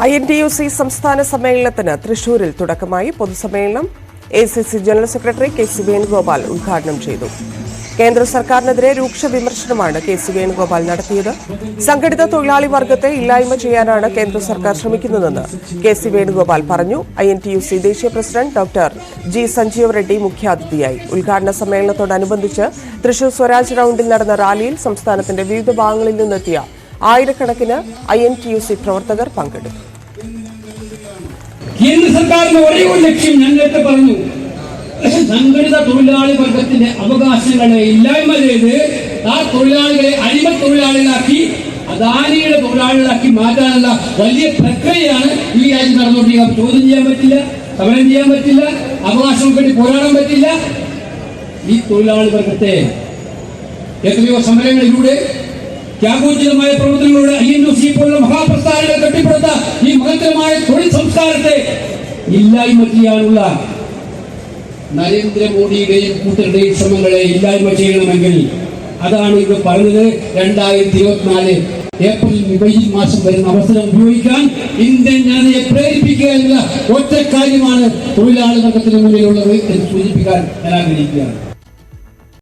INTUC സംസ്ഥാന സമ്മേളനത്തിന് തൃശൂരിൽ തുടക്കമായി. പൊതുസമ്മേളനം ACC general secretary KC Venugopal ഉദ്ഘാടനം ചെയ്തു. കേന്ദ്ര സർക്കാരിനെതിരെ രൂക്ഷ വിമർശനമാണ് KC വേണുഗോപാൽ നടത്തിയത്. സംഘടിത തൊഴിലാളി വർഗത്തെ ഇല്ലായ്മ ചെയ്യാനാണ് കേന്ദ്ര സർക്കാർ ശ്രമിക്കുന്നതെന്ന് KC വേണുഗോപാൽ പറഞ്ഞു. INTUC ദേശീയ president doctor G Sanjeev Reddy മുഖ്യാതിഥിയായി. ഉദ്ഘാടന സമ്മേളനത്തോടനുബന്ധിച്ച് തൃശൂർ സ്വരാജ് റൌണ്ടിൽ നടന്ന റാലിയിൽ സംസ്ഥാനത്തിന്റെ വിവിധ ഭാഗങ്ങളിൽ നിന്നെത്തിയ ആയിരക്കണക്കിന് INTUC പ്രവർത്തകർ പങ്കെടുത്തു. കേന്ദ്ര സർക്കാരിന്റെ ഒരേ ഒരു ലക്ഷ്യം ഞാൻ നേരത്തെ പറഞ്ഞു, സംഘടിത തൊഴിലാളി വർഗത്തിന്റെ അവകാശങ്ങളെ ഇല്ലായ്മ ചെയ്ത് ആ തൊഴിലാളികളെ അടിമ തൊഴിലാളികളാക്കി അദാനിയുടെ തൊഴിലാളികളാക്കി മാറ്റാനുള്ള വലിയ പ്രക്രിയയാണ് ഈ രാജ്യം നടന്നുകൊണ്ടിരിക്കുന്നത്. ചോദ്യം ചെയ്യാൻ പറ്റില്ല, സമരം ചെയ്യാൻ പറ്റില്ല, അവകാശങ്ങൾക്ക് വേണ്ടി പോരാടാൻ പറ്റില്ല. ഈ തൊഴിലാളി വർഗത്തെ എത്രയോ സമരങ്ങളിലൂടെ ത്യാഗോചിതമായ പ്രവർത്തനങ്ങളുടെ INTUC പോലുള്ള മഹാപ്രസ്ഥാനങ്ങളെ കെട്ടിപ്പടുത്ത ഈ മഹത്തരമായ തൊഴിൽ സംസ്കാരത്തെ ഇല്ലായ്മ ചെയ്യാനുള്ള നരേന്ദ്രമോദിയുടെയും കൂട്ടരുടെയും ശ്രമങ്ങളെ ഇല്ലായ്മ ചെയ്യണമെങ്കിൽ അതാണ് ഇത് പറഞ്ഞത്. 2024 ഏപ്രിൽ മെയ് മാസം വരുന്ന അവസരം ഉപയോഗിക്കാൻ ഇന്ത്യൻ ജനതയെ പ്രേരിപ്പിക്കുക എന്നുള്ള ഒറ്റ കാര്യമാണ് തൊഴിലാളി വർഗത്തിന് മുന്നിലുള്ളത് എന്ന് സൂചിപ്പിക്കാൻ ഞാൻ ആഗ്രഹിക്കുകയാണ്.